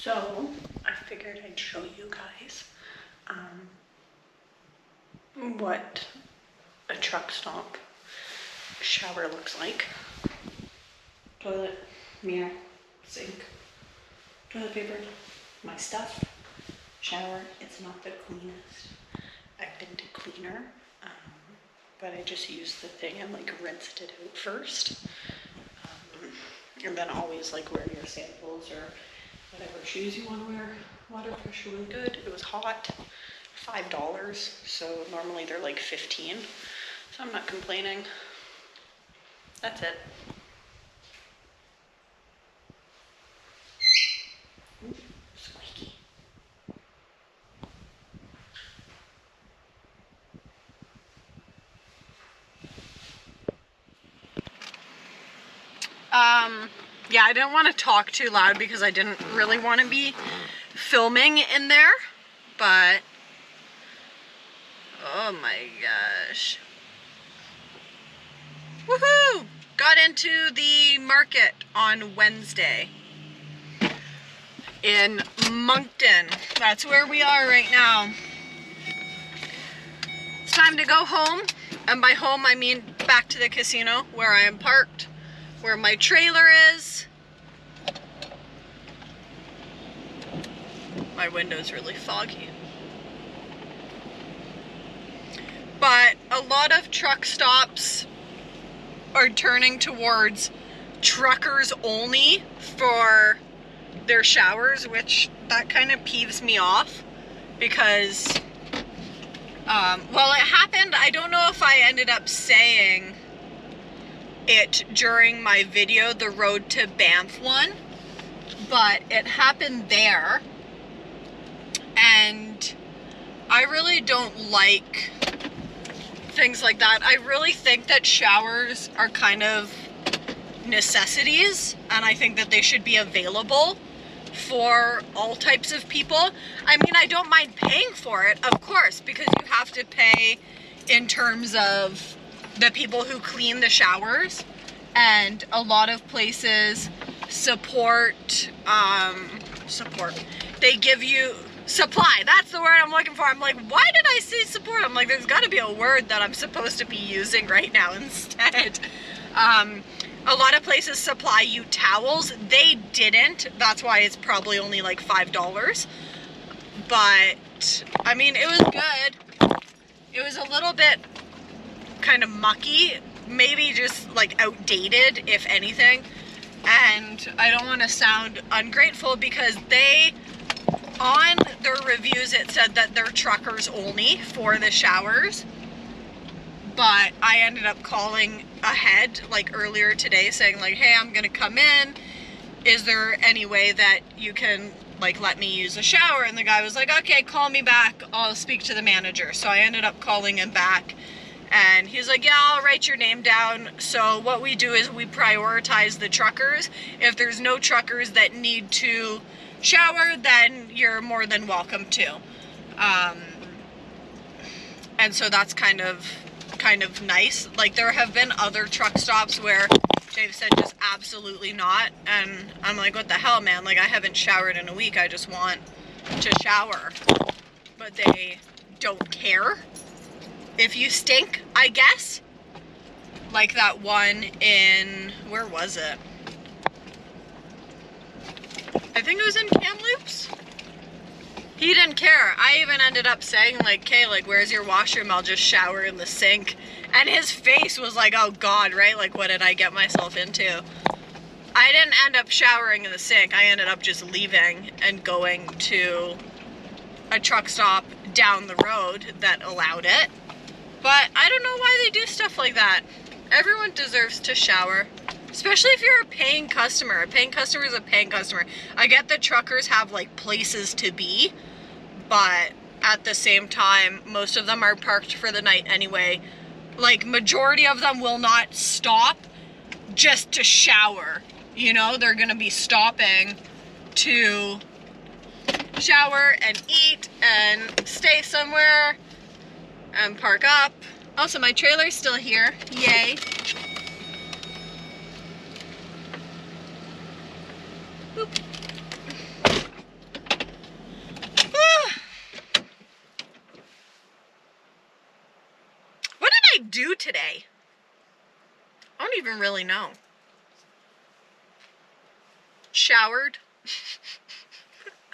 So I figured I'd show you guys what a truck stop shower looks like. Toilet, mirror, sink, toilet paper, my stuff, shower. It's not the cleanest. I've been to cleaner, but I just used the thing and like rinsed it out first. And then always like wear your sandals or whatever shoes you want to wear. Water pressure was good. It was hot. $5. So normally they're like 15. So I'm not complaining. That's it. Ooh, squeaky. Yeah, I didn't want to talk too loud because I didn't really want to be filming in there, but oh my gosh. Woohoo! Got into the market on Wednesday in Moncton. That's where we are right now. It's time to go home, and by home I mean back to the casino where I am parked, where my trailer is. My window's really foggy. But a lot of truck stops are turning towards truckers only for their showers, which that kind of peeves me off because, well, it happened, I don't know if I ended up saying it during my video, the road to Banff one, but it happened there, and I really don't like things like that. I really think that showers are kind of necessities, and I think that they should be available for all types of people. I mean, I don't mind paying for it, of course, because you have to pay in terms of the people who clean the showers, and a lot of places support, they give you supply. That's the word I'm looking for. I'm like, why did I say support? I'm like, there's got to be a word that I'm supposed to be using right now instead. A lot of places supply you towels. They didn't. That's why it's probably only like $5. But, I mean, it was good. It was a little bit kind of mucky. Maybe just like outdated, if anything. And I don't want to sound ungrateful because they, on their reviews, it said that they're truckers only for the showers. But I ended up calling ahead like earlier today saying like, hey, I'm gonna come in. Is there any way that you can like let me use a shower? And the guy was like, okay, call me back. I'll speak to the manager. So I ended up calling him back. And he's like, yeah, I'll write your name down. So what we do is we prioritize the truckers. If there's no truckers that need to shower, then you're more than welcome to. And so that's kind of nice. Like, there have been other truck stops where they've said just absolutely not. And I'm like, what the hell, man? Like, I haven't showered in a week. I just want to shower. But they don't care if you stink, I guess. Like that one in, where was it? I think it was in Kamloops. He didn't care. I even ended up saying like, okay, like, where's your washroom? I'll just shower in the sink. And his face was like, oh God, right? Like, what did I get myself into? I didn't end up showering in the sink. I ended up just leaving and going to a truck stop down the road that allowed it. But I don't know why they do stuff like that. Everyone deserves to shower. Especially if you're a paying customer. A paying customer is a paying customer. I get that truckers have like places to be, but at the same time, most of them are parked for the night anyway. Like, majority of them will not stop just to shower. You know, they're gonna be stopping to shower and eat and stay somewhere and park up. Also, my trailer's still here. Yay. Boop. do today? I don't even really know. Showered,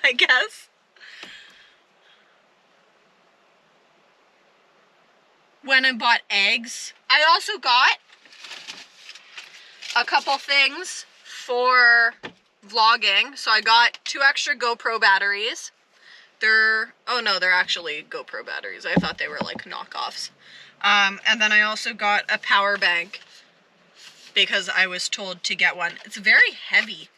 I guess. Went and bought eggs. I also got a couple things for vlogging. So I got 2 extra GoPro batteries. Oh no, they're actually GoPro batteries. I thought they were like knockoffs. And then I also got a power bank because I was told to get one. It's very heavy.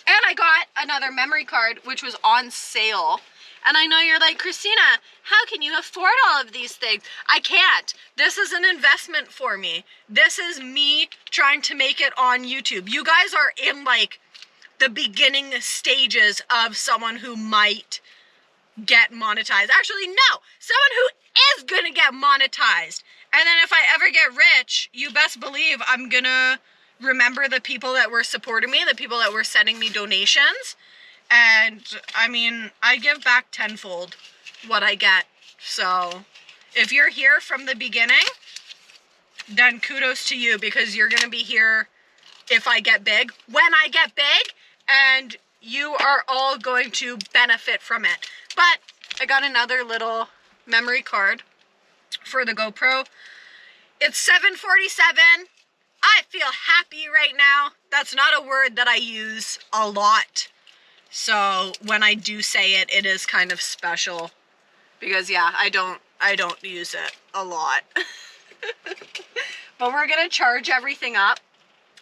And I got another memory card, which was on sale. And I know you're like, Christina, how can you afford all of these things? I can't. This is an investment for me. This is me trying to make it on YouTube. You guys are in like the beginning stages of someone who might get monetized. Actually, no, someone who is gonna get monetized. And then if I ever get rich, you best believe I'm gonna remember the people that were supporting me, the people that were sending me donations. And I mean, I give back tenfold what I get. So if you're here from the beginning, then kudos to you, because you're gonna be here if I get big, when I get big, and you are all going to benefit from it. But I got another little memory card for the GoPro. It's 747. I feel happy right now. That's not a word that I use a lot. So when I do say it, it is kind of special, because yeah, I don't use it a lot. But we're gonna charge everything up.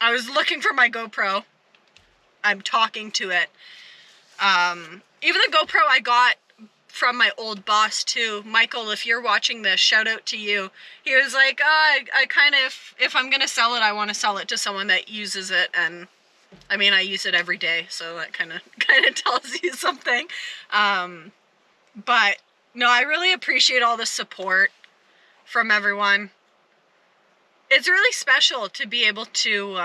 I was looking for my GoPro. I'm talking to it. Even the GoPro I got from my old boss too. Michael, if you're watching this, shout out to you. He was like, I kind of, if I'm gonna sell it, I want to sell it to someone that uses it. And I mean, I use it every day, so that kind of tells you something. But no, I really appreciate all the support from everyone. It's really special to be able to,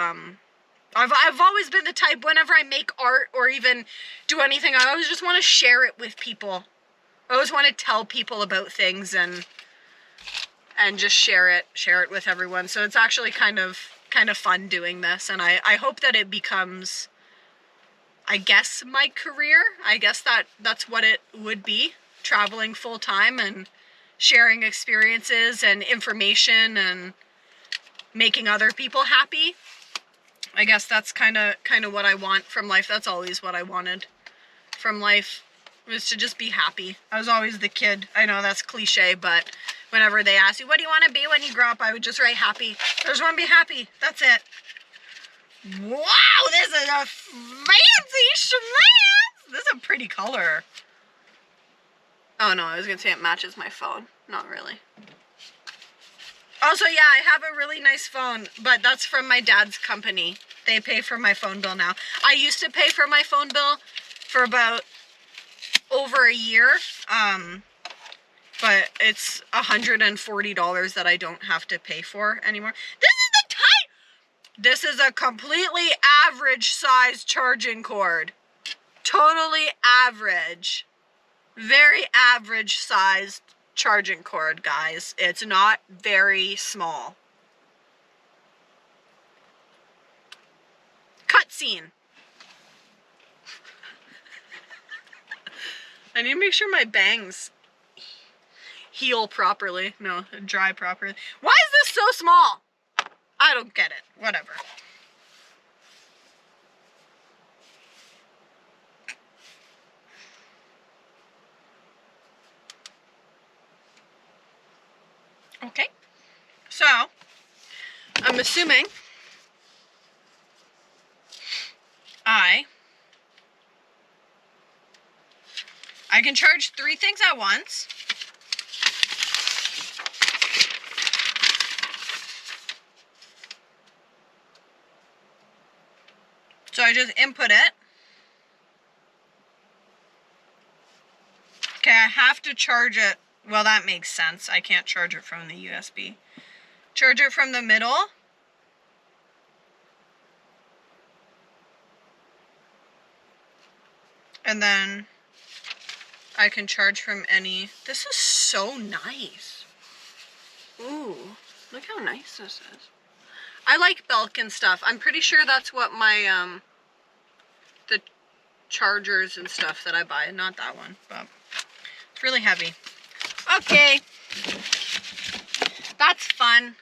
I've always been the type, whenever I make art or even do anything, I always just want to share it with people. I always want to tell people about things and just share it with everyone. So it's actually kind of fun doing this, and I hope that it becomes, I guess, my career. I guess that's what it would be, traveling full time and sharing experiences and information and making other people happy. I guess that's kind of what I want from life. That's always what I wanted from life, was to just be happy. I was always the kid. I know that's cliche, but whenever they ask you, what do you want to be when you grow up? I would just write happy. I just want to be happy. That's it. Wow, this is a fancy schmanz. This is a pretty color. Oh no, I was going to say it matches my phone. Not really. Also, yeah, I have a really nice phone, but that's from my dad's company. They pay for my phone bill now. I used to pay for my phone bill for about over a year, but it's $140 that I don't have to pay for anymore. This is a completely average size charging cord. Totally average. Very average sized charging cord, guys. It's not very small. Cutscene. I need to make sure my bangs heal properly. No, dry properly. Why is this so small? I don't get it. Whatever. Okay. So, I'm assuming I can charge 3 things at once. So I just input it. Okay, I have to charge it. Well, that makes sense. I can't charge it from the USB. Charge it from the middle. And then I can charge from any. This is so nice. Ooh, look how nice this is. I like Belkin stuff. I'm pretty sure that's what my, the chargers and stuff that I buy. Not that one, but it's really heavy. Okay. That's fun.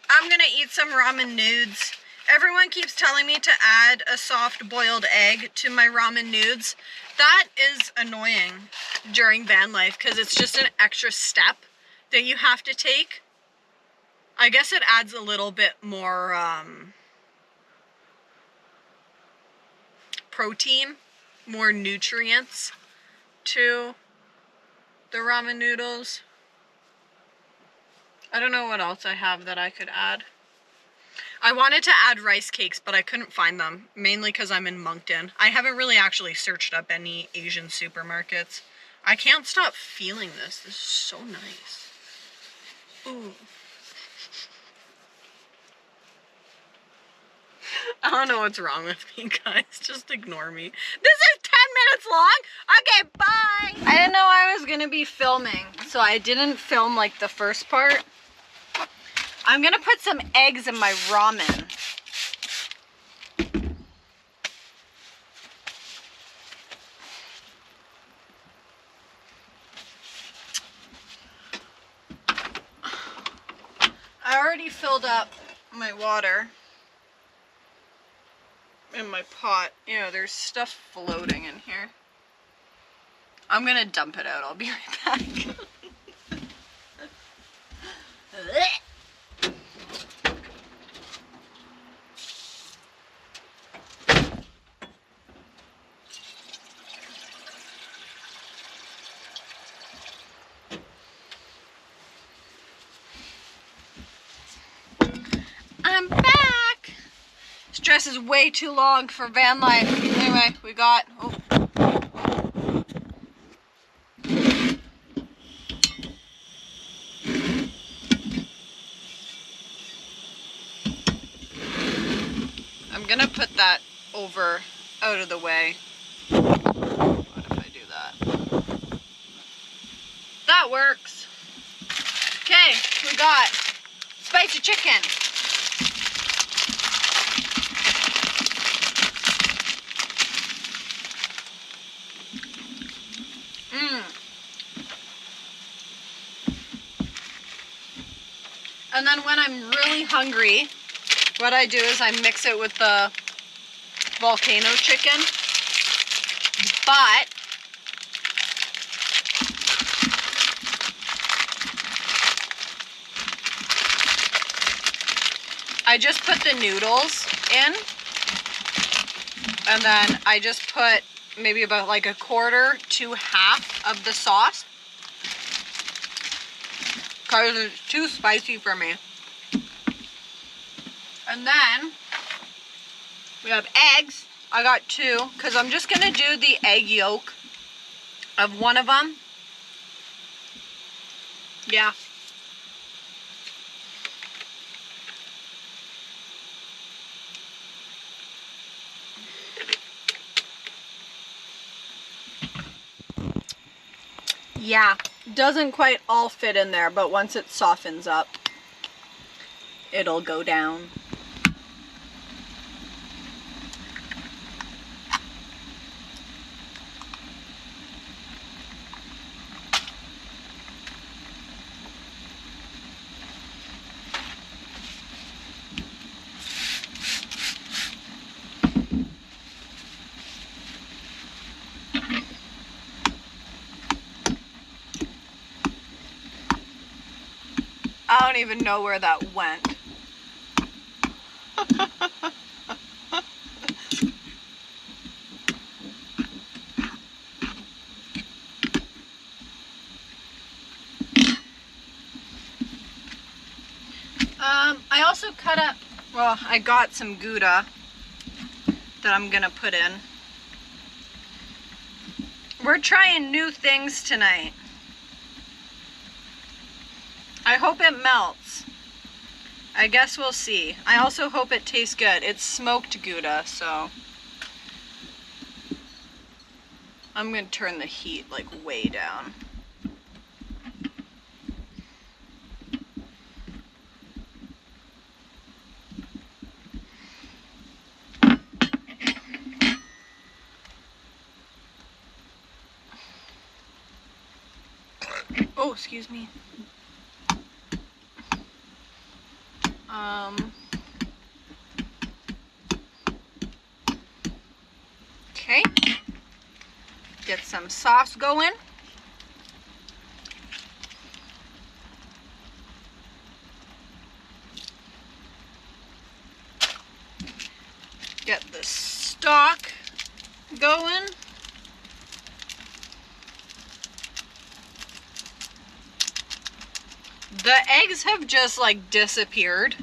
I'm gonna eat some ramen nudes. Everyone keeps telling me to add a soft boiled egg to my ramen nudes. That is annoying during van life because it's just an extra step that you have to take. I guess it adds a little bit more protein, more nutrients to the ramen noodles. I don't know what else I have that I could add. I wanted to add rice cakes, but I couldn't find them, mainly because I'm in Moncton. I haven't really actually searched up any Asian supermarkets. I can't stop feeling this. This is so nice. Ooh. I don't know what's wrong with me, guys. Just ignore me. This is 10 minutes long. Okay, bye. I didn't know I was going to be filming, so I didn't film like the first part. I'm going to put some eggs in my ramen. I already filled up my water in my pot. You know, there's stuff floating in here. I'm gonna dump it out. I'll be right back. I'm back. This dress is way too long for van life. Anyway, we got... Oh. I'm gonna put that over, out of the way. What if I do that? That works. Okay, we got spicy chicken. And then when I'm really hungry, what I do is I mix it with the volcano chicken. But I just put the noodles in, and then I just put maybe about like a quarter to half of the sauce, because it's too spicy for me. And then we have eggs. I got 2 because I'm just gonna do the egg yolk of one of them. Yeah. Yeah, doesn't quite all fit in there, but once it softens up, it'll go down. I don't even know where that went. I also cut up, well, I got some Gouda that I'm gonna put in. We're trying new things tonight. I hope it melts. I guess we'll see. I also hope it tastes good. It's smoked Gouda, so I'm gonna turn the heat like way down. Oh, excuse me. Okay. Get some sauce going. Get the stock going. The eggs have just like disappeared.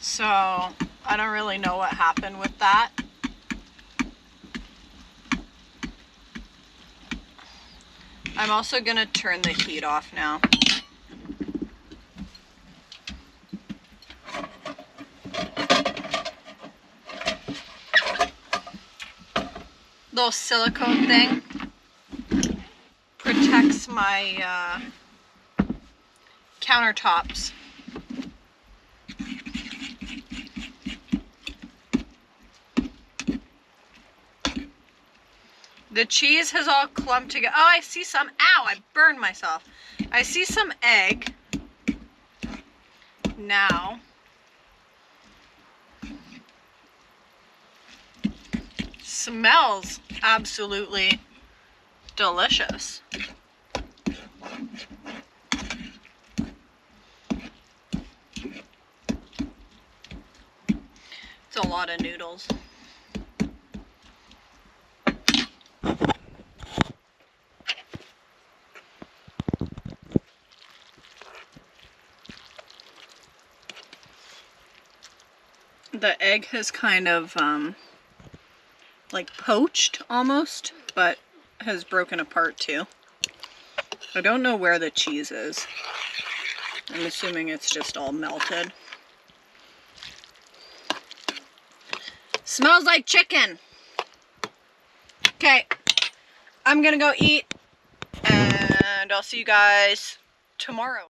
So I don't really know what happened with that. I'm also gonna turn the heat off now. Little silicone thing protects my countertops. The cheese has all clumped together. Oh, I see some. Ow, I burned myself. I see some egg now. Smells absolutely delicious. It's a lot of noodles. The egg has kind of like poached almost, but has broken apart too. I don't know where the cheese is. I'm assuming it's just all melted. Smells like chicken. Okay, I'm gonna go eat and I'll see you guys tomorrow.